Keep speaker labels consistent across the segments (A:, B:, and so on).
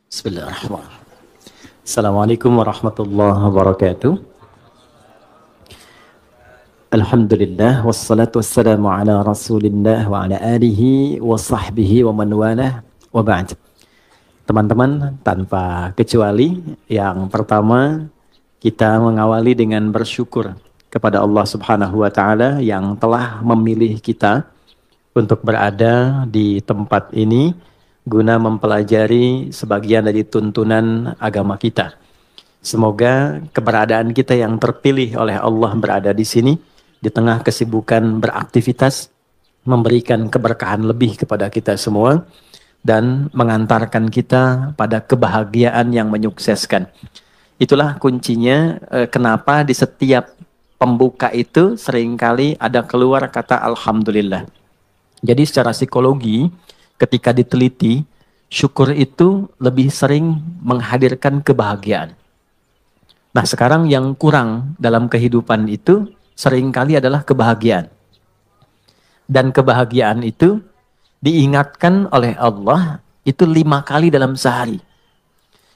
A: Bismillahirrahmanirrahim. Assalamualaikum warahmatullahi wabarakatuh. Alhamdulillah wassalatu wassalamu ala Rasulillah wa ala alihi wa sahbihi wa man walah wa ba'd. Teman-teman, tanpa kecuali yang pertama kita mengawali dengan bersyukur kepada Allah Subhanahu wa taala yang telah memilih kita untuk berada di tempat ini guna mempelajari sebagian dari tuntunan agama kita. Semoga keberadaan kita yang terpilih oleh Allah berada di sini, di tengah kesibukan beraktivitas, memberikan keberkahan lebih kepada kita semua, dan mengantarkan kita pada kebahagiaan yang menyukseskan. Itulah kuncinya kenapa di setiap pembuka itu seringkali ada keluar kata Alhamdulillah. Jadi secara psikologi, ketika diteliti, syukur itu lebih sering menghadirkan kebahagiaan. Nah, sekarang yang kurang dalam kehidupan itu seringkali adalah kebahagiaan. Dan kebahagiaan itu diingatkan oleh Allah itu 5 kali dalam sehari.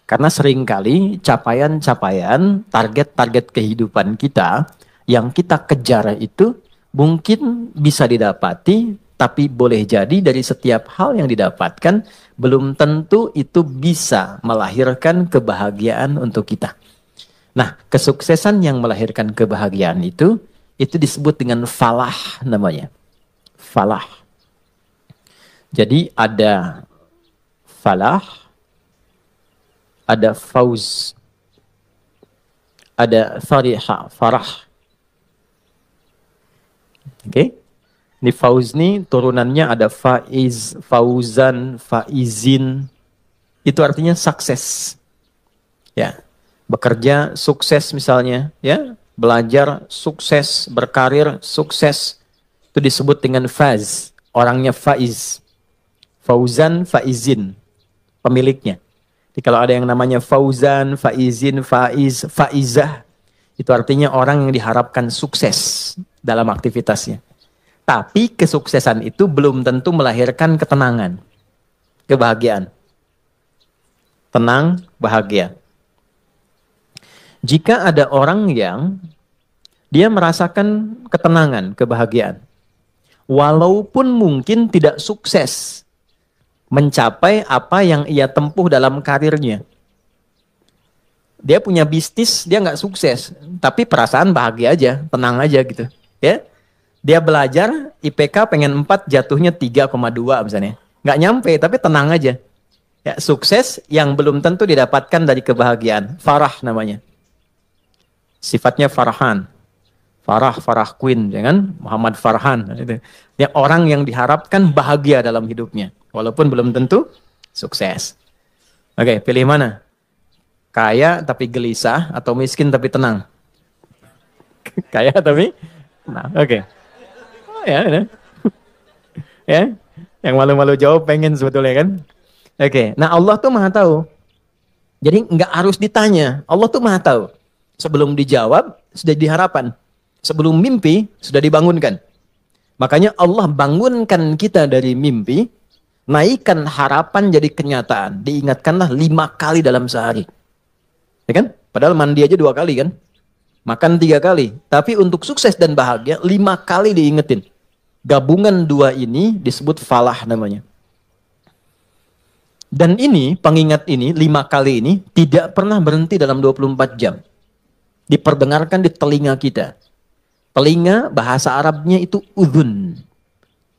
A: Karena seringkali capaian-capaian, target-target kehidupan kita yang kita kejar itu mungkin bisa didapati, tapi boleh jadi dari setiap hal yang didapatkan, belum tentu itu bisa melahirkan kebahagiaan untuk kita. Nah, kesuksesan yang melahirkan kebahagiaan itu disebut dengan falah namanya. Falah. Jadi ada falah, ada fauz, ada fariha, farah. Oke? Ini fauz nih turunannya ada faiz, fauzan, faizin. Itu artinya sukses. Ya. Bekerja sukses misalnya, ya. Belajar sukses, berkarir sukses. Itu disebut dengan faz. Orangnya faiz. Fauzan, faizin. Pemiliknya. Jadi kalau ada yang namanya fauzan, faizin, faiz, faizah, itu artinya orang yang diharapkan sukses dalam aktivitasnya. Tapi kesuksesan itu belum tentu melahirkan ketenangan, kebahagiaan. Tenang, bahagia. Jika ada orang yang dia merasakan ketenangan, kebahagiaan, walaupun mungkin tidak sukses mencapai apa yang ia tempuh dalam karirnya. Dia punya bisnis, dia nggak sukses, tapi perasaan bahagia aja, tenang aja gitu, ya. Dia belajar, IPK pengen 4, jatuhnya 3,2 misalnya. Nggak nyampe, tapi tenang aja. Ya, sukses yang belum tentu didapatkan dari kebahagiaan. Farah namanya. Sifatnya Farhan. Farah Queen, jangan Muhammad Farhan. Dia orang yang diharapkan bahagia dalam hidupnya. Walaupun belum tentu sukses. Oke, pilih mana? Kaya tapi gelisah atau miskin tapi tenang? Kaya tapi tenang. Oke. Ya, ya, yang malu-malu jawab pengen sebetulnya kan. Oke, nah Allah tuh maha tahu. Jadi nggak harus ditanya, Allah tuh maha tahu. Sebelum dijawab sudah diharapan, sebelum mimpi sudah dibangunkan. Makanya Allah bangunkan kita dari mimpi, naikkan harapan jadi kenyataan. Diingatkanlah 5 kali dalam sehari, ya kan? Padahal mandi aja 2 kali kan, makan 3 kali. Tapi untuk sukses dan bahagia 5 kali diingetin. Gabungan 2 ini disebut falah namanya. Dan ini, pengingat ini, 5 kali ini, tidak pernah berhenti dalam 24 jam. Diperdengarkan di telinga kita. Telinga, bahasa Arabnya itu udhun.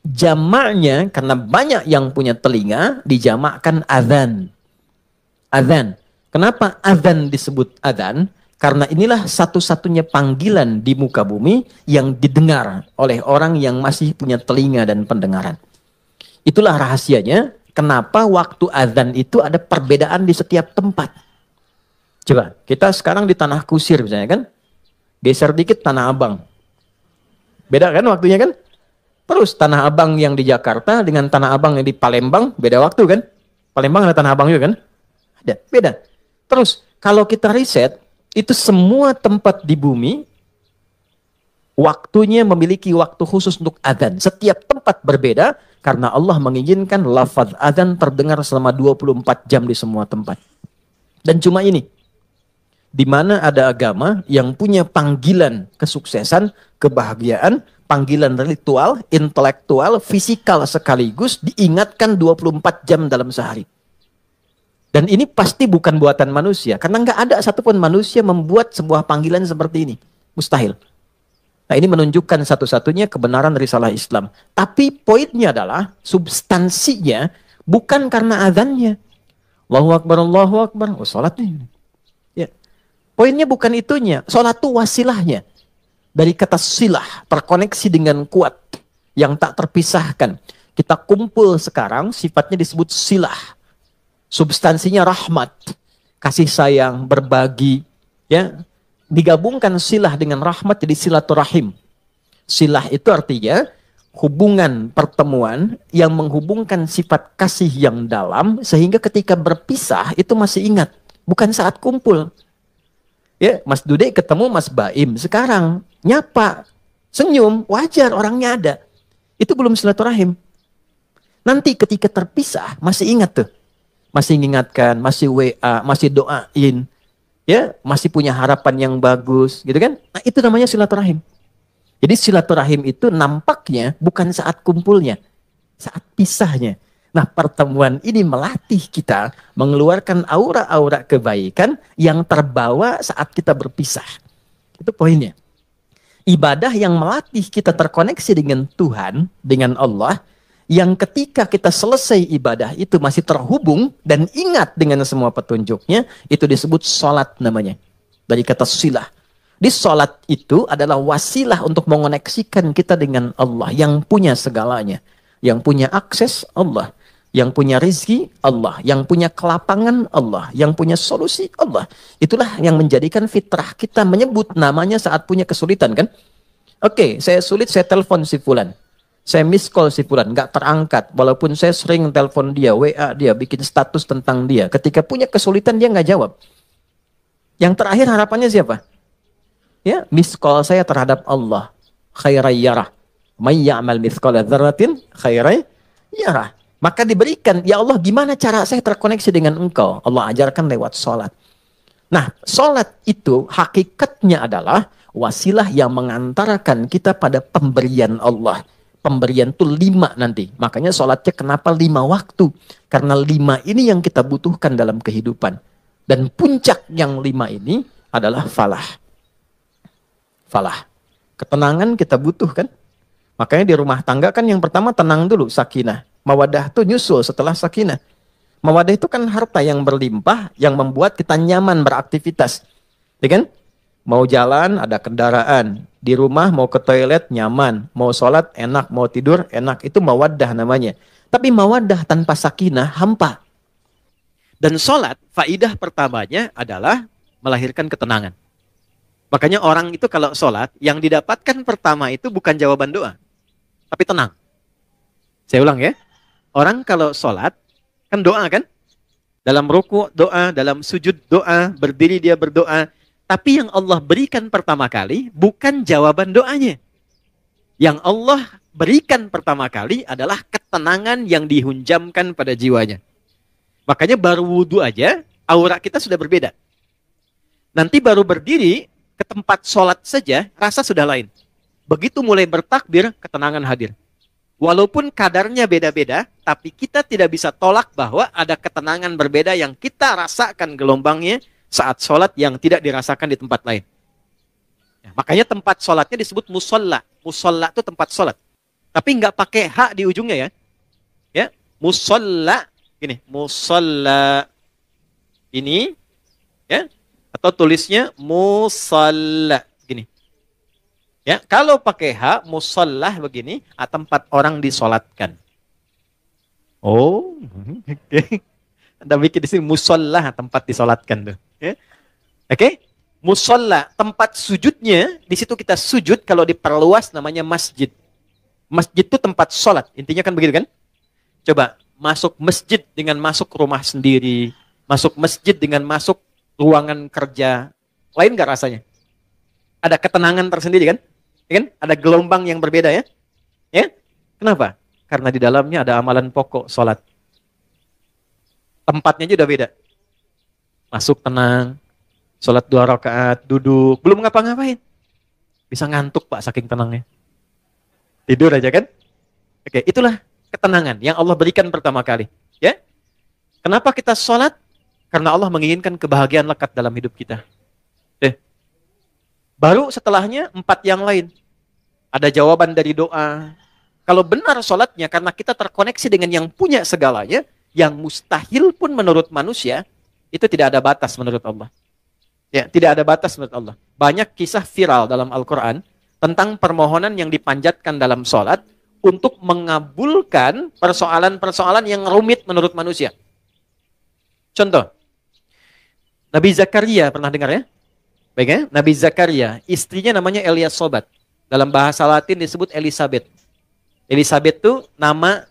A: Jamaknya, karena banyak yang punya telinga, dijamakkan adhan. Adhan. Kenapa adhan disebut adhan? Karena inilah satu-satunya panggilan di muka bumi yang didengar oleh orang yang masih punya telinga dan pendengaran. Itulah rahasianya kenapa waktu azan itu ada perbedaan di setiap tempat. Coba, kita sekarang di Tanah Kusir misalnya kan, geser dikit Tanah Abang. Beda kan waktunya kan? Terus Tanah Abang yang di Jakarta dengan Tanah Abang yang di Palembang, beda waktu kan? Palembang ada Tanah Abang juga kan? Ada, beda. Terus, kalau kita riset, itu semua tempat di bumi waktunya memiliki waktu khusus untuk adzan. Setiap tempat berbeda, Karena Allah menginginkan lafaz adzan terdengar selama 24 jam di semua tempat. Dan cuma ini, di mana ada agama yang punya panggilan kesuksesan, kebahagiaan, panggilan ritual, intelektual, fisikal sekaligus diingatkan 24 jam dalam sehari. Dan ini pasti bukan buatan manusia, karena nggak ada satupun manusia membuat sebuah panggilan seperti ini. Mustahil. Nah, ini menunjukkan satu-satunya kebenaran risalah Islam. Tapi poinnya adalah substansinya bukan karena azannya. Allahu Akbar, Allahu Akbar. Oh, sholat nih. Ya. Poinnya bukan itunya. Sholat itu wasilahnya. Dari kata silah, terkoneksi dengan kuat. Yang tak terpisahkan. Kita kumpul sekarang, sifatnya disebut silah. Substansinya rahmat. Kasih sayang, berbagi. Ya. Digabungkan silah dengan rahmat jadi silaturahim. Silah itu artinya hubungan pertemuan yang menghubungkan sifat kasih yang dalam sehingga ketika berpisah itu masih ingat, bukan saat kumpul. Ya, Mas Dude ketemu Mas Baim sekarang nyapa, senyum, wajar orangnya ada. Itu belum silaturahim. Nanti ketika terpisah masih ingat tuh. Masih mengingatkan, masih WA, masih doain. Ya, masih punya harapan yang bagus, gitu kan? Nah, itu namanya silaturahim. Jadi silaturahim itu nampaknya bukan saat kumpulnya, saat pisahnya. Nah, pertemuan ini melatih kita mengeluarkan aura-aura kebaikan yang terbawa saat kita berpisah. Itu poinnya. Ibadah yang melatih kita terkoneksi dengan Tuhan, dengan Allah, yang ketika kita selesai ibadah itu masih terhubung dan ingat dengan semua petunjuknya, itu disebut sholat namanya. Dari kata silah. Di sholat itu adalah wasilah untuk mengoneksikan kita dengan Allah yang punya segalanya. Yang punya akses Allah. Yang punya rezeki Allah. Yang punya kelapangan Allah. Yang punya solusi Allah. Itulah yang menjadikan fitrah kita menyebut namanya saat punya kesulitan kan. Oke, saya sulit, saya telepon si fulan. Saya miss call si fulan, nggak terangkat. Walaupun saya sering telepon dia, WA dia, bikin status tentang dia. Ketika punya kesulitan dia nggak jawab. Yang terakhir harapannya siapa? Ya, miss call saya terhadap Allah. Khairai yarah. May ya'mal mithqala dzarratin khairai yarah. Maka diberikan, ya Allah gimana cara saya terkoneksi dengan engkau? Allah ajarkan lewat sholat. Nah, sholat itu hakikatnya adalah wasilah yang mengantarkan kita pada pemberian Allah. Pemberian itu 5 nanti. Makanya sholatnya kenapa 5 waktu? Karena 5 ini yang kita butuhkan dalam kehidupan. Dan puncak yang 5 ini adalah falah. Falah. Ketenangan kita butuhkan. Makanya di rumah tangga kan yang pertama tenang dulu, sakinah. Mawadah itu nyusul setelah sakinah. Mawadah itu kan harta yang berlimpah, yang membuat kita nyaman beraktivitas. Ya kan? Mau jalan, ada kendaraan. Di rumah mau ke toilet, nyaman. Mau sholat, enak. Mau tidur, enak. Itu mawaddah namanya. Tapi mawaddah tanpa sakinah, hampa. Dan sholat, faidah pertamanya adalah melahirkan ketenangan. Makanya orang itu kalau sholat, yang didapatkan pertama itu bukan jawaban doa. Tapi tenang. Saya ulang ya. Orang kalau sholat, kan doa kan? Dalam ruku doa, dalam sujud doa, berdiri dia berdoa. Tapi yang Allah berikan pertama kali bukan jawaban doanya. Yang Allah berikan pertama kali adalah ketenangan yang dihunjamkan pada jiwanya. Makanya baru wudhu aja, aura kita sudah berbeda. Nanti baru berdiri ke tempat sholat saja, rasa sudah lain. Begitu mulai bertakbir, ketenangan hadir. Walaupun kadarnya beda-beda, tapi kita tidak bisa tolak bahwa ada ketenangan berbeda yang kita rasakan gelombangnya saat sholat yang tidak dirasakan di tempat lain. Ya, makanya tempat sholatnya disebut musolla. Musolla itu tempat sholat. Tapi nggak pakai hak di ujungnya ya. Ya, musolla gini, musolla ini ya, atau tulisnya musalla gini. Ya, kalau pakai hak musollah begini, tempat orang disolatkan. Oh, oke. Okay. Anda bikin di sini musollah, tempat disolatkan tuh. Ya. Oke, okay? Musolla, tempat sujudnya, di situ kita sujud, kalau diperluas namanya masjid. Masjid itu tempat sholat, intinya kan begitu kan? Coba, masuk masjid dengan masuk rumah sendiri, masuk masjid dengan masuk ruangan kerja, lain nggak rasanya? Ada ketenangan tersendiri kan? Ya kan? Ada gelombang yang berbeda ya? Ya? Kenapa? Karena di dalamnya ada amalan pokok, sholat. Tempatnya aja udah beda. Masuk tenang, sholat 2 rakaat, duduk, belum ngapa-ngapain. Bisa ngantuk Pak, saking tenangnya. Tidur aja kan? Oke, itulah ketenangan yang Allah berikan pertama kali. Ya, kenapa kita sholat? Karena Allah menginginkan kebahagiaan lekat dalam hidup kita. Baru setelahnya 4 yang lain. Ada jawaban dari doa. Kalau benar sholatnya karena kita terkoneksi dengan yang punya segalanya, yang mustahil pun menurut manusia, itu tidak ada batas menurut Allah. Ya, tidak ada batas menurut Allah. Banyak kisah viral dalam Al-Quran tentang permohonan yang dipanjatkan dalam sholat untuk mengabulkan persoalan-persoalan yang rumit menurut manusia. Contoh, Nabi Zakaria, pernah dengar ya? Baik ya? Nabi Zakaria, istrinya namanya Eliasobat. Dalam bahasa Latin disebut Elizabeth. Elizabeth itu nama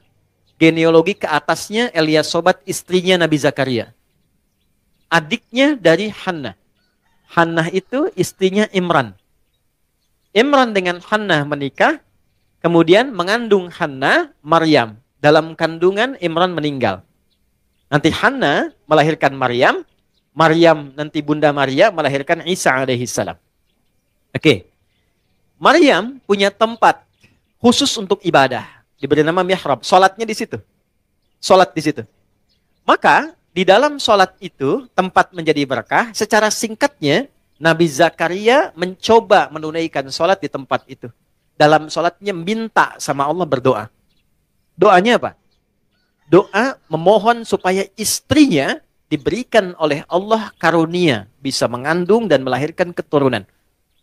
A: genealogi ke atasnya Eliasobat, istrinya Nabi Zakaria. Adiknya dari Hannah. Hannah itu istrinya Imran. Imran dengan Hannah menikah, kemudian mengandung Hannah, Maryam. Dalam kandungan Imran meninggal. Nanti Hannah melahirkan Maryam, Maryam nanti Bunda Maria melahirkan Isa alaihissalam. Oke. Maryam punya tempat khusus untuk ibadah. Diberi nama mihrab. Salatnya di situ. Salat di situ. Maka di dalam salat itu tempat menjadi berkah. Secara singkatnya Nabi Zakaria mencoba menunaikan salat di tempat itu. Dalam salatnya minta sama Allah berdoa. Doanya apa? Doa memohon supaya istrinya diberikan oleh Allah karunia bisa mengandung dan melahirkan keturunan.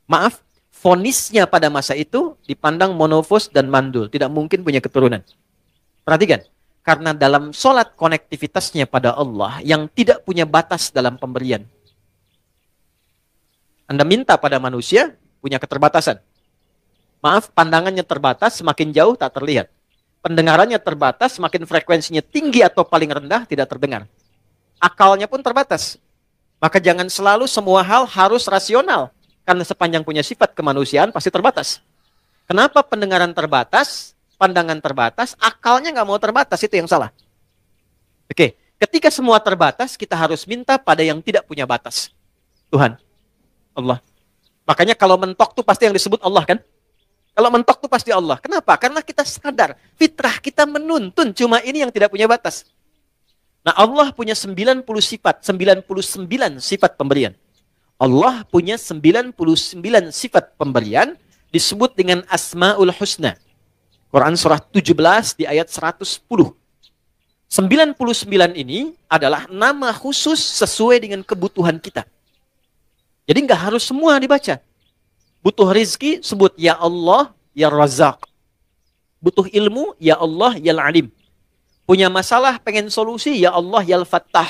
A: Maaf, vonisnya pada masa itu dipandang monofos dan mandul, tidak mungkin punya keturunan. Perhatikan, karena dalam sholat konektivitasnya pada Allah yang tidak punya batas dalam pemberian. Anda minta pada manusia, punya keterbatasan. Maaf, pandangannya terbatas, semakin jauh tak terlihat. Pendengarannya terbatas, semakin frekuensinya tinggi atau paling rendah, tidak terdengar. Akalnya pun terbatas. Maka jangan selalu semua hal harus rasional. Karena sepanjang punya sifat kemanusiaan pasti terbatas. Kenapa pendengaran terbatas, pandangan terbatas, akalnya nggak mau terbatas, itu yang salah. Oke, ketika semua terbatas, kita harus minta pada yang tidak punya batas. Tuhan, Allah. Makanya kalau mentok tuh pasti yang disebut Allah kan? Kalau mentok tuh pasti Allah. Kenapa? Karena kita sadar, fitrah kita menuntun, cuma ini yang tidak punya batas. Nah, Allah punya 99 sifat pemberian. Allah punya 99 sifat pemberian disebut dengan Asmaul Husna. Quran surah 17 di ayat 110. 99 ini adalah nama khusus sesuai dengan kebutuhan kita. Jadi nggak harus semua dibaca. Butuh rizki, sebut Ya Allah, Ya Razak. Butuh ilmu, Ya Allah, Ya Alim. Punya masalah, pengen solusi, Ya Allah, Ya Fattah.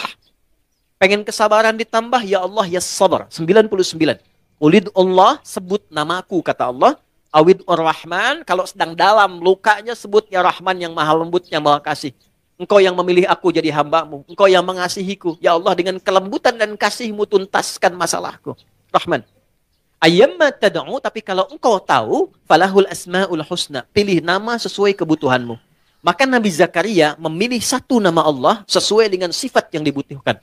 A: Pengen kesabaran ditambah, Ya Allah, Ya Sabar. 99. Ulid Allah, sebut namaku, kata Allah. Awid Ar-Rahman, kalau sedang dalam lukanya, sebut Ya Rahman yang maha lembut, yang maha kasih. Engkau yang memilih aku jadi hambamu. Engkau yang mengasihiku. Ya Allah, dengan kelembutan dan kasihmu tuntaskan masalahku. Rahman. Ayyamma tad'u, tapi kalau engkau tahu, falahul asma'ul husna. Pilih nama sesuai kebutuhanmu. Maka Nabi Zakaria memilih satu nama Allah sesuai dengan sifat yang dibutuhkan.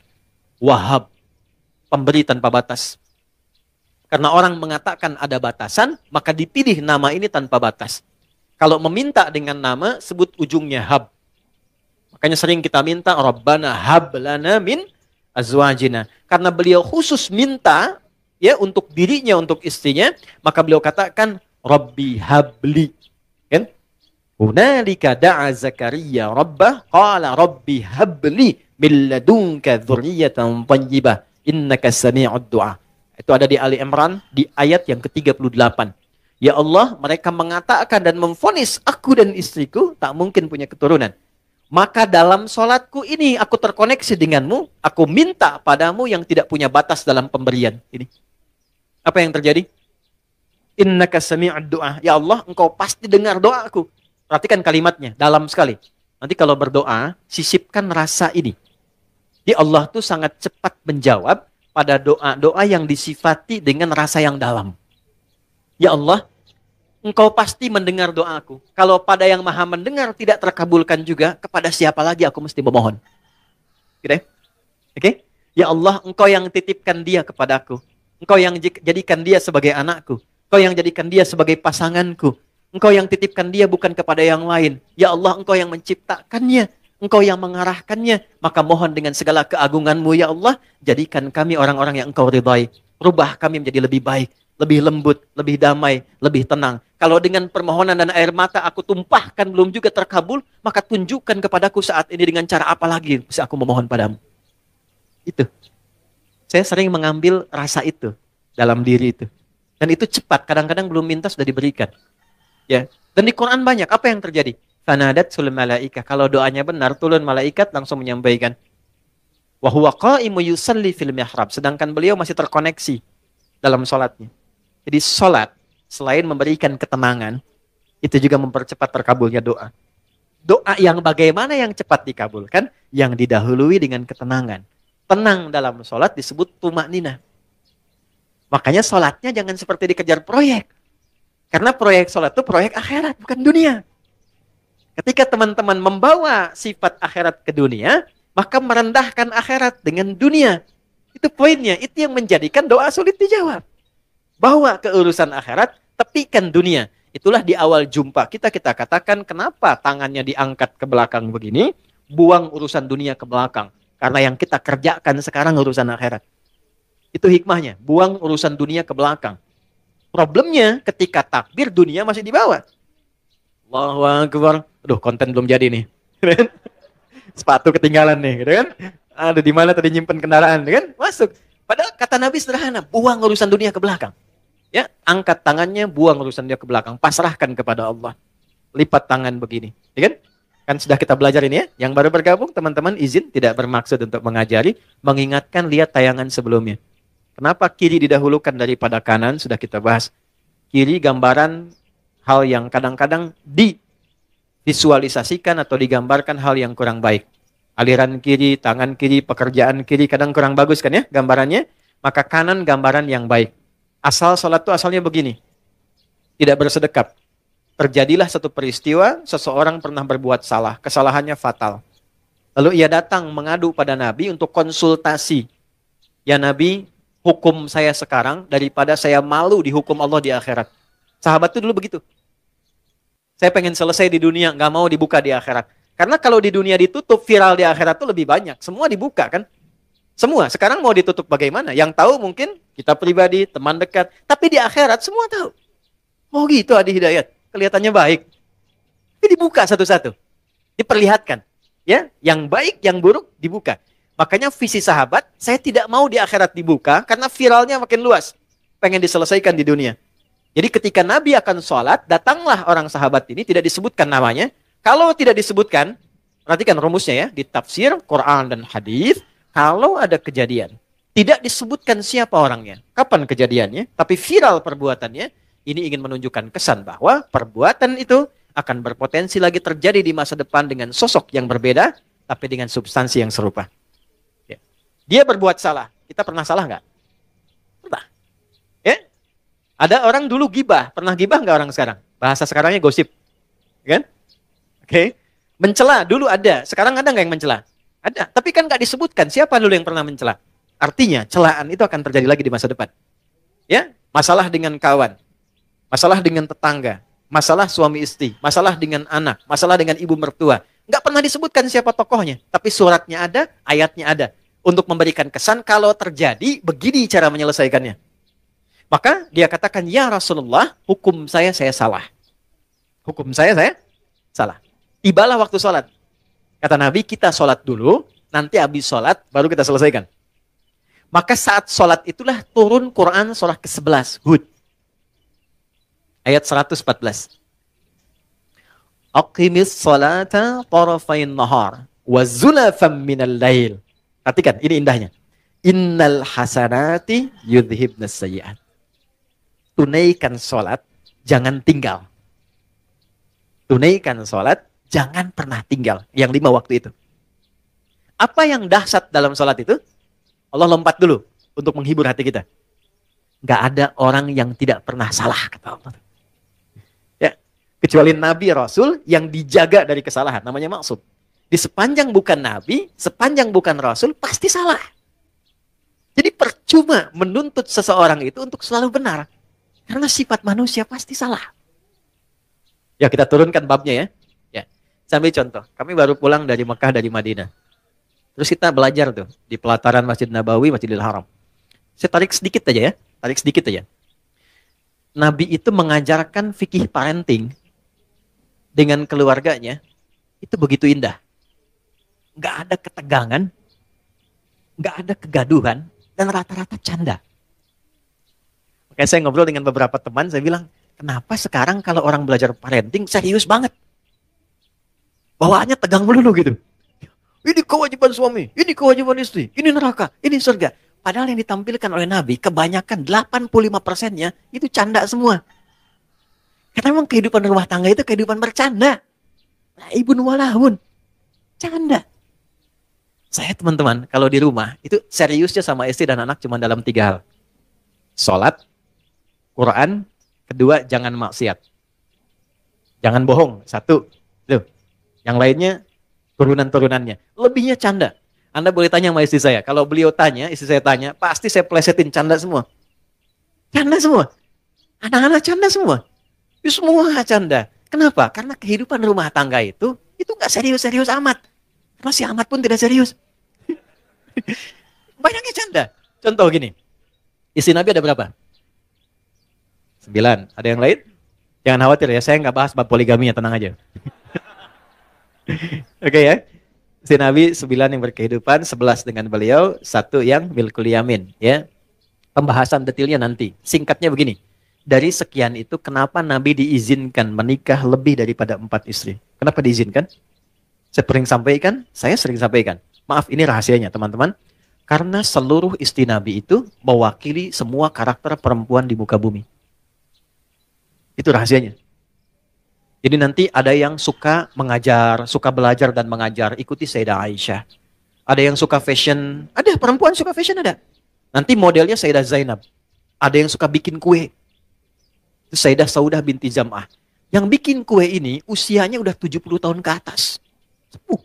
A: Wahab, pemberi tanpa batas. Karena orang mengatakan ada batasan, maka dipilih nama ini tanpa batas. Kalau meminta dengan nama, sebut ujungnya hab. Makanya sering kita minta, Rabbana hab lana min azwajina. Karena beliau khusus minta ya untuk dirinya, untuk istrinya, maka beliau katakan, Rabbi habli. Kan? Hunalika da'a Zakaria Rabbah qala Rabbi habli min ladunka dzurriyyatan thayyibah innaka sami'ud du'a. Itu ada di Ali Imran di ayat yang ke-38. Ya Allah, mereka mengatakan dan memvonis aku dan istriku tak mungkin punya keturunan. Maka dalam sholatku ini aku terkoneksi denganmu, aku minta padamu yang tidak punya batas dalam pemberian. Ini. Apa yang terjadi? Innaka sami'ud du'a. Ya Allah, engkau pasti dengar doaku. Perhatikan kalimatnya, dalam sekali. Nanti kalau berdoa, sisipkan rasa ini. Di Allah tuh sangat cepat menjawab pada doa-doa yang disifati dengan rasa yang dalam. Ya Allah, Engkau pasti mendengar doaku. Kalau pada yang maha mendengar tidak terkabulkan juga, kepada siapa lagi aku mesti memohon? Gitu ya? Oke? Ya Allah, engkau yang titipkan dia kepadaku. Engkau yang jadikan dia sebagai anakku. Engkau yang jadikan dia sebagai pasanganku. Engkau yang titipkan dia bukan kepada yang lain. Ya Allah, engkau yang menciptakannya. Engkau yang mengarahkannya. Maka mohon dengan segala keagunganmu, ya Allah, jadikan kami orang-orang yang engkau ridhai. Rubah kami menjadi lebih baik, lebih lembut, lebih damai, lebih tenang. Kalau dengan permohonan dan air mata aku tumpahkan belum juga terkabul, maka tunjukkan kepadaku saat ini dengan cara apa lagi bisa aku memohon padamu. Itu. Saya sering mengambil rasa itu dalam diri itu. Dan itu cepat, kadang-kadang belum minta sudah diberikan. Ya. Dan di Quran banyak, apa yang terjadi? Fanadat sul malaikah. Kalau doanya benar, turun malaikat langsung menyampaikan. Wa huwa qa'imu yusalli fil mihrab. Sedangkan beliau masih terkoneksi dalam sholatnya. Jadi sholat, selain memberikan ketenangan, itu juga mempercepat terkabulnya doa. Doa yang bagaimana yang cepat dikabulkan? Yang didahului dengan ketenangan. Tenang dalam sholat disebut tumakninah. Makanya sholatnya jangan seperti dikejar proyek. Karena proyek sholat itu proyek akhirat, bukan dunia. Ketika teman-teman membawa sifat akhirat ke dunia, maka merendahkan akhirat dengan dunia. Itu poinnya, itu yang menjadikan doa sulit dijawab. Bawa ke urusan akhirat, tepikan dunia. Itulah di awal jumpa kita katakan kenapa tangannya diangkat ke belakang begini, buang urusan dunia ke belakang. Karena yang kita kerjakan sekarang urusan akhirat. Itu hikmahnya, buang urusan dunia ke belakang. Problemnya ketika takbir dunia masih di bawah. Allahu Akbar. Aduh, konten belum jadi nih. Sepatu ketinggalan nih, gitu kan? Ada di mana tadi nyimpen kendaraan, kan? Masuk. Padahal kata Nabi sederhana, buang urusan dunia ke belakang. Ya, angkat tangannya, buang urusan dia ke belakang, pasrahkan kepada Allah. Lipat tangan begini, ya kan? Kan sudah kita belajar ini ya. Yang baru bergabung, teman-teman izin tidak bermaksud untuk mengajari, mengingatkan lihat tayangan sebelumnya. Kenapa kiri didahulukan daripada kanan? Sudah kita bahas. Kiri gambaran hal yang kadang-kadang divisualisasikan atau digambarkan hal yang kurang baik. Aliran kiri, tangan kiri, pekerjaan kiri kadang kurang bagus kan ya gambarannya. Maka kanan gambaran yang baik. Asal sholat itu asalnya begini. Tidak bersedekap. Terjadilah satu peristiwa, seseorang pernah berbuat salah. Kesalahannya fatal. Lalu ia datang mengadu pada Nabi untuk konsultasi. Ya Nabi, hukum saya sekarang daripada saya malu dihukum Allah di akhirat. Sahabat itu dulu begitu. Saya pengen selesai di dunia, nggak mau dibuka di akhirat. Karena kalau di dunia ditutup, viral di akhirat itu lebih banyak. Semua dibuka kan? Semua. Sekarang mau ditutup bagaimana? Yang tahu mungkin kita pribadi, teman dekat. Tapi di akhirat semua tahu. Oh gitu Adi Hidayat. Kelihatannya baik. Tapi dibuka satu-satu. Diperlihatkan. Ya, yang baik, yang buruk dibuka. Makanya visi sahabat, saya tidak mau di akhirat dibuka karena viralnya makin luas. Pengen diselesaikan di dunia. Jadi ketika Nabi akan sholat, datanglah orang sahabat ini, tidak disebutkan namanya. Kalau tidak disebutkan, perhatikan rumusnya ya, di tafsir, Quran dan hadis, kalau ada kejadian, tidak disebutkan siapa orangnya, kapan kejadiannya, tapi viral perbuatannya, ini ingin menunjukkan kesan bahwa perbuatan itu akan berpotensi lagi terjadi di masa depan dengan sosok yang berbeda, tapi dengan substansi yang serupa. Ya. Dia berbuat salah. Kita pernah salah nggak? Pernah. Ya? Ada orang dulu gibah. Pernah gibah nggak orang sekarang? Bahasa sekarangnya gosip. Kan? Oke. Mencela dulu ada. Sekarang ada nggak yang mencela? Ada. Tapi kan nggak disebutkan siapa dulu yang pernah mencela. Artinya celaan itu akan terjadi lagi di masa depan. Ya, masalah dengan kawan. Masalah dengan tetangga, masalah suami istri, masalah dengan anak, masalah dengan ibu mertua. Nggak pernah disebutkan siapa tokohnya, tapi suratnya ada, ayatnya ada. Untuk memberikan kesan kalau terjadi, begini cara menyelesaikannya. Maka dia katakan, ya Rasulullah, hukum saya salah. Hukum saya salah. Tibalah waktu sholat. Kata Nabi, kita sholat dulu, nanti habis sholat, baru kita selesaikan. Maka saat sholat itulah turun Quran surah ke-11, Hud. Ayat 114. Aqimis salata tarafain nahar wa zulafam minal lail. Perhatikan, ini indahnya. Innal hasanati yudhibnas sayyi'at. Tunaikan salat, jangan tinggal. Tunaikan salat, jangan pernah tinggal. Yang 5 waktu itu. Apa yang dahsyat dalam salat itu? Allah lompat dulu untuk menghibur hati kita. Gak ada orang yang tidak pernah salah, kata Allah. Kecuali Nabi Rasul yang dijaga dari kesalahan, namanya maksum. Di sepanjang bukan Nabi, sepanjang bukan Rasul, pasti salah. Jadi percuma menuntut seseorang itu untuk selalu benar. Karena sifat manusia pasti salah. Ya kita turunkan babnya ya. Ya. Sambil contoh, kami baru pulang dari Mekah, dari Madinah. Terus kita belajar tuh di pelataran Masjid Nabawi, Masjidil Haram. Saya tarik sedikit aja ya, tarik sedikit aja. Nabi itu mengajarkan fikih parenting dengan keluarganya, itu begitu indah. Nggak ada ketegangan, nggak ada kegaduhan, dan rata-rata canda. Makanya saya ngobrol dengan beberapa teman, saya bilang, kenapa sekarang kalau orang belajar parenting serius banget? Bawaannya tegang melulu gitu. Ini kewajiban suami, ini kewajiban istri, ini neraka, ini surga. Padahal yang ditampilkan oleh Nabi, kebanyakan 85%-nya itu canda semua. Karena memang kehidupan rumah tangga itu kehidupan bercanda. Ibun walahun. Canda. Saya teman-teman, kalau di rumah, itu seriusnya sama istri dan anak cuma dalam 3 hal. Sholat, Quran, kedua, jangan maksiat. Jangan bohong, 1. Tuh. Yang lainnya, turunan-turunannya. Lebihnya canda. Anda boleh tanya sama istri saya. Kalau beliau tanya, istri saya tanya, pasti saya plesetin canda semua. Canda semua. Anak-anak canda semua. Itu semua canda. Kenapa? Karena kehidupan rumah tangga itu nggak serius-serius amat. Karena si amat pun tidak serius. Banyaknya canda. Contoh gini. Istri Nabi ada berapa? 9. Ada yang lain? Jangan khawatir ya, saya nggak bahas bab poligami ya, tenang aja. Oke ya. Si Nabi 9 yang berkehidupan, 11 dengan beliau, 1 yang milkul yamin, ya. Pembahasan detailnya nanti. Singkatnya begini. Dari sekian itu, kenapa Nabi diizinkan menikah lebih daripada 4 istri? Kenapa diizinkan? Saya sering sampaikan. Maaf, ini rahasianya teman-teman. Karena seluruh istri Nabi itu mewakili semua karakter perempuan di muka bumi. Itu rahasianya. Jadi nanti ada yang suka mengajar, suka belajar dan mengajar, ikuti Sayyidah Aisyah. Ada yang suka fashion, ada perempuan suka fashion ada. Nanti modelnya Sayyidah Zainab. Ada yang suka bikin kue. Itu Sayyidah Saudah binti Zam'ah. Yang bikin kue ini usianya udah 70 tahun ke atas. Sepuh.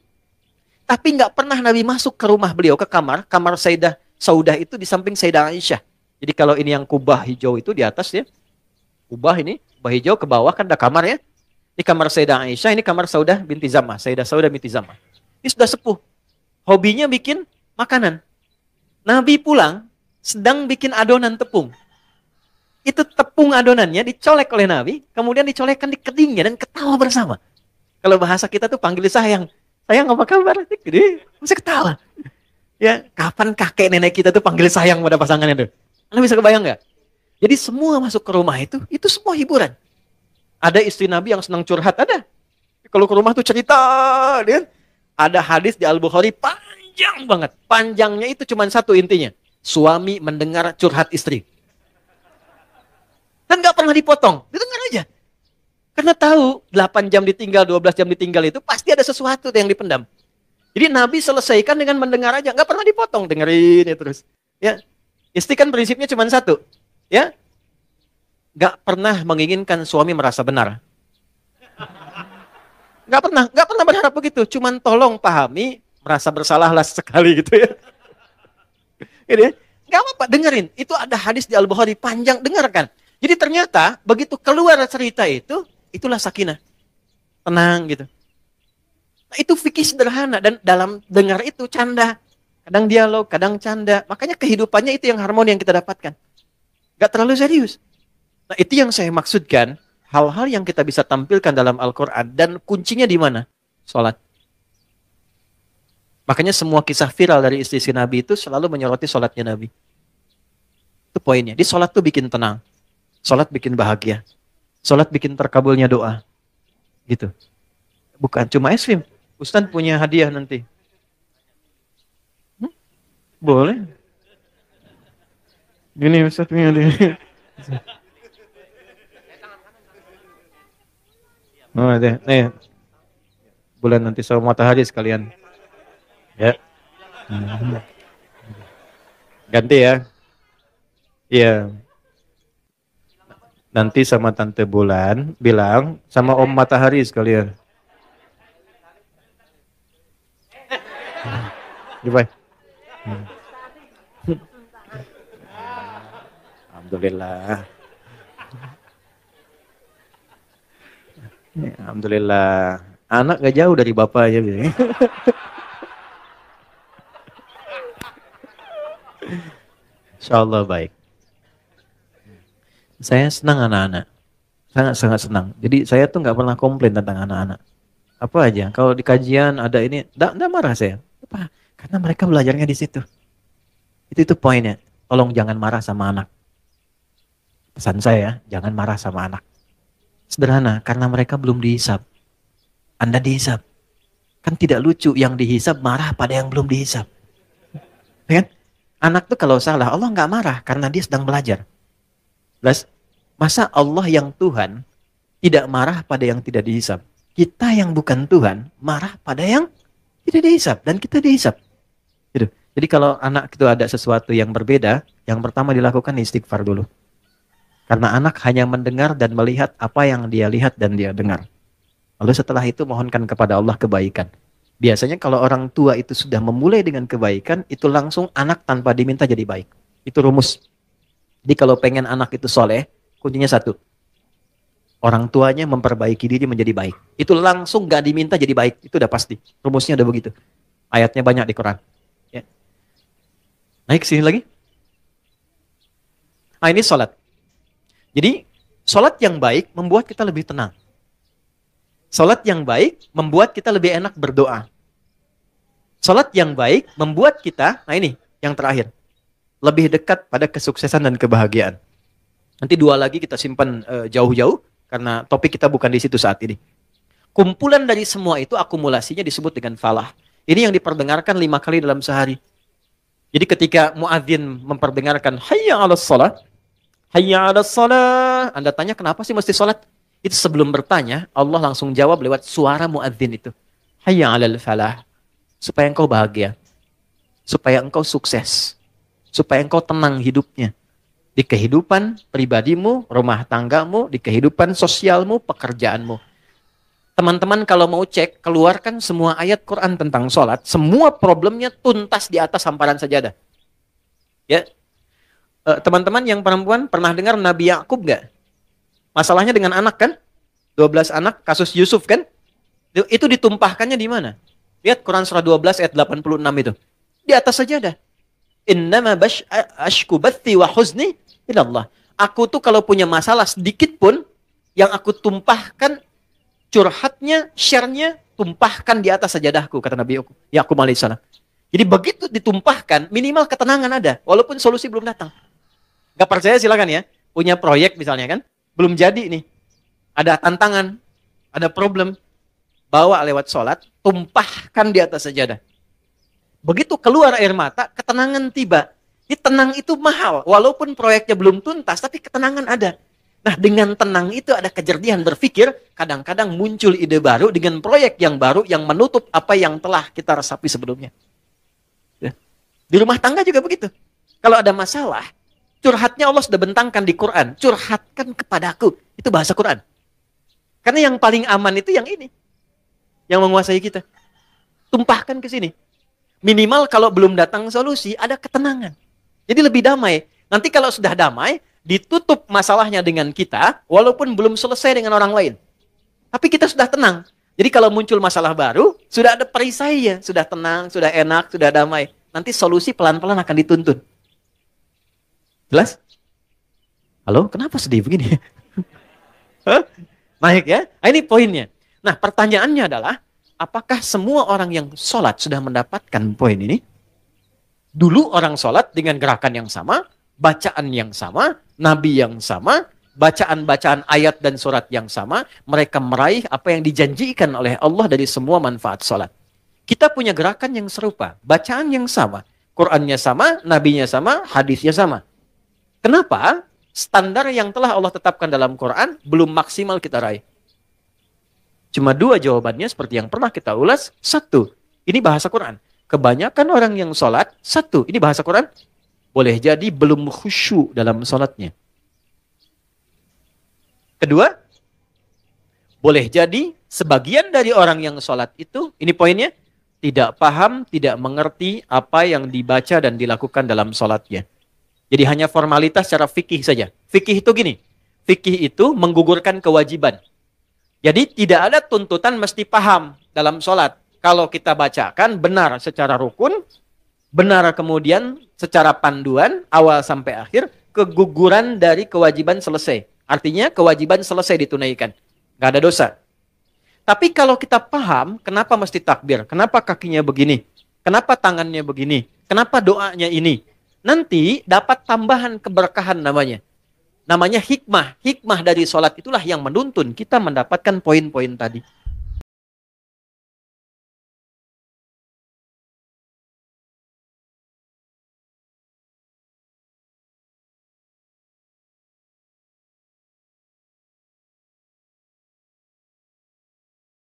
A: Tapi nggak pernah Nabi masuk ke rumah beliau, ke kamar Sayyidah Saudah itu di samping Sayyidah Aisyah. Jadi kalau ini yang kubah hijau itu di atas ya. Kubah hijau ke bawah kan ada kamar ya. Ini kamar Sayyidah Aisyah, ini kamar Saudah binti Zam'ah. Sayyidah Saudah binti Zam'ah. Ini sudah sepuh. Hobinya bikin makanan. Nabi pulang, sedang bikin adonan tepung. Itu tepung adonannya dicolek oleh Nabi, kemudian dicolekkan di kedingnya dan ketawa bersama. Kalau bahasa kita tuh panggil sayang. Sayang apa kabar? Gede, masih ketawa. Ya, kapan kakek nenek kita tuh panggil sayang pada pasangannya tuh? Anda bisa kebayang nggak? Jadi semua masuk ke rumah itu semua hiburan. Ada istri Nabi yang senang curhat, ada. Kalau ke rumah tuh cerita, dia. Ada hadis di Al-Bukhari panjang banget. Panjangnya itu cuma satu intinya. Suami mendengar curhat istri. Dan nggak pernah dipotong, didengar aja. Karena tahu 8 jam ditinggal, 12 jam ditinggal itu pasti ada sesuatu yang dipendam. Jadi Nabi selesaikan dengan mendengar aja, nggak pernah dipotong, dengerin ya terus. Ya, istri kan prinsipnya cuma satu, ya. Gak pernah menginginkan suami merasa benar. Gak pernah berharap begitu. Cuman tolong pahami, merasa bersalahlah sekali gitu ya. Gitu ya. Gak apa-apa, dengerin. Itu ada hadis di Al-Bukhari panjang, dengarkan. Jadi ternyata begitu keluar cerita itu, itulah sakinah. Tenang gitu. Nah, itu fikih sederhana dan dalam dengar itu canda. Kadang dialog, kadang canda. Makanya kehidupannya itu yang harmoni yang kita dapatkan. Gak terlalu serius. Nah, itu yang saya maksudkan, hal-hal yang kita bisa tampilkan dalam Al-Quran, dan kuncinya di mana? Salat. Makanya semua kisah viral dari istri Nabi itu selalu menyoroti salatnya Nabi. Itu poinnya. Di salat tuh bikin tenang. Salat bikin bahagia. Salat bikin terkabulnya doa. Gitu. Bukan cuma es krim. Ustaz punya hadiah nanti. Boleh. Gini Ustaz punya hadiah. Oh, deh. Nih. Bulan nanti sama matahari sekalian. Ya. Ganti ya. Iya.
B: Nanti sama Tante Bulan bilang sama Om Matahari sekalian. Gimana? Alhamdulillah. Alhamdulillah. Anak gak jauh dari bapaknya. Insya Allah baik. Saya senang anak-anak. Sangat-sangat senang. Jadi saya tuh nggak pernah komplain tentang anak-anak. Apa aja. Kalau di kajian ada ini, nggak marah saya. Apa? Karena mereka belajarnya di situ. Itu poinnya. Tolong jangan marah sama anak. Pesan saya, jangan marah sama anak. Sederhana, karena mereka belum dihisap. Anda dihisap. Kan tidak lucu yang dihisap marah pada yang belum dihisap. Kan? Anak tuh kalau salah, Allah nggak marah karena dia sedang belajar. Plus, masa Allah yang Tuhan tidak marah pada yang tidak dihisap? Kita yang bukan Tuhan marah pada yang tidak dihisap dan kita dihisap. Gitu. Jadi kalau anak itu ada sesuatu yang berbeda, yang pertama dilakukan istighfar dulu. Karena anak hanya mendengar dan melihat apa yang dia lihat dan dia dengar. Lalu setelah itu mohonkan kepada Allah kebaikan. Biasanya kalau orang tua itu sudah memulai dengan kebaikan, itu langsung anak tanpa diminta jadi baik. Itu rumus. Jadi kalau pengen anak itu soleh, kuncinya satu. Orang tuanya memperbaiki diri menjadi baik. Itu langsung gak diminta jadi baik. Itu udah pasti. Rumusnya udah begitu. Ayatnya banyak di Quran. Ya. Naik sini lagi. Nah ini sholat. Jadi sholat yang baik membuat kita lebih tenang. Sholat yang baik membuat kita lebih enak berdoa. Sholat yang baik membuat kita, nah ini yang terakhir, lebih dekat pada kesuksesan dan kebahagiaan. Nanti dua lagi kita simpan jauh-jauh, karena topik kita bukan di situ saat ini. Kumpulan dari semua itu akumulasinya disebut dengan falah. Ini yang diperdengarkan 5 kali dalam sehari. Jadi ketika muadzin memperdengarkan hayya 'alas shalah, hayya 'alas shalah, Anda tanya kenapa sih mesti sholat? Itu sebelum bertanya, Allah langsung jawab lewat suara muadzin itu. Hayya 'alal falah. Supaya engkau bahagia. Supaya engkau sukses. Supaya engkau tenang hidupnya. Di kehidupan pribadimu, rumah tanggamu, di kehidupan sosialmu, pekerjaanmu. Teman-teman kalau mau cek, keluarkan semua ayat Quran tentang sholat, semua problemnya tuntas di atas hamparan sajadah. Ya, teman-teman yang perempuan pernah dengar Nabi Yakub nggak? Masalahnya dengan anak kan? 12 anak, kasus Yusuf kan? Itu ditumpahkannya di mana? Lihat Quran surah 12 ayat 86 itu. Di atas sajadah. Innama ashku bathi wa huzni ilallah. Aku tuh kalau punya masalah sedikit pun, yang aku tumpahkan, curhatnya, share-nya, tumpahkan di atas sajadahku, kata Nabi Yakub alaihissalam. Jadi begitu ditumpahkan, minimal ketenangan ada, walaupun solusi belum datang. Gak percaya silakan ya, punya proyek misalnya kan, belum jadi nih, ada tantangan, ada problem, bawa lewat sholat, tumpahkan di atas sajadah. Begitu keluar air mata, ketenangan tiba. Ini tenang itu mahal, walaupun proyeknya belum tuntas, tapi ketenangan ada. Nah, dengan tenang itu ada kejernihan berpikir, kadang-kadang muncul ide baru dengan proyek yang baru yang menutup apa yang telah kita resapi sebelumnya. Ya. Di rumah tangga juga begitu. Kalau ada masalah, curhatnya Allah sudah bentangkan di Quran. Curhatkan kepadaku. Itu bahasa Quran. Karena yang paling aman itu yang ini. Yang menguasai kita. Tumpahkan ke sini. Minimal kalau belum datang solusi, ada ketenangan. Jadi lebih damai. Nanti kalau sudah damai, ditutup masalahnya dengan kita, walaupun belum selesai dengan orang lain. Tapi kita sudah tenang. Jadi kalau muncul masalah baru, sudah ada perisainya. Sudah tenang, sudah enak, sudah damai. Nanti solusi pelan-pelan akan dituntun. Jelas? Halo, kenapa sedih begini? Naik ya? Nah, ini poinnya. Nah, pertanyaannya adalah, apakah semua orang yang sholat sudah mendapatkan poin ini? Dulu orang sholat dengan gerakan yang sama, bacaan yang sama, nabi yang sama, bacaan-bacaan ayat dan surat yang sama, mereka meraih apa yang dijanjikan oleh Allah dari semua manfaat sholat. Kita punya gerakan yang serupa, bacaan yang sama, Qur'annya sama, nabinya sama, hadisnya sama. Kenapa? Standar yang telah Allah tetapkan dalam Quran belum maksimal kita raih. Cuma dua jawabannya seperti yang pernah kita ulas. Satu, ini bahasa Quran. Kebanyakan orang yang sholat, satu, ini bahasa Quran, boleh jadi belum khusyuk dalam sholatnya. Kedua, boleh jadi sebagian dari orang yang sholat itu, ini poinnya, tidak paham, tidak mengerti apa yang dibaca dan dilakukan dalam sholatnya. Jadi hanya formalitas secara fikih saja. Fikih itu gini, fikih itu menggugurkan kewajiban. Jadi tidak ada tuntutan mesti paham dalam sholat. Kalau kita bacakan benar secara rukun, benar kemudian secara panduan, awal sampai akhir, keguguran dari kewajiban selesai. Artinya kewajiban selesai ditunaikan. Nggak ada dosa. Tapi kalau kita paham, kenapa mesti takbir? Kenapa kakinya begini? Kenapa tangannya begini? Kenapa doanya ini? Nanti dapat tambahan keberkahan namanya. Namanya hikmah. Hikmah dari sholat itulah yang menuntun kita mendapatkan poin-poin tadi.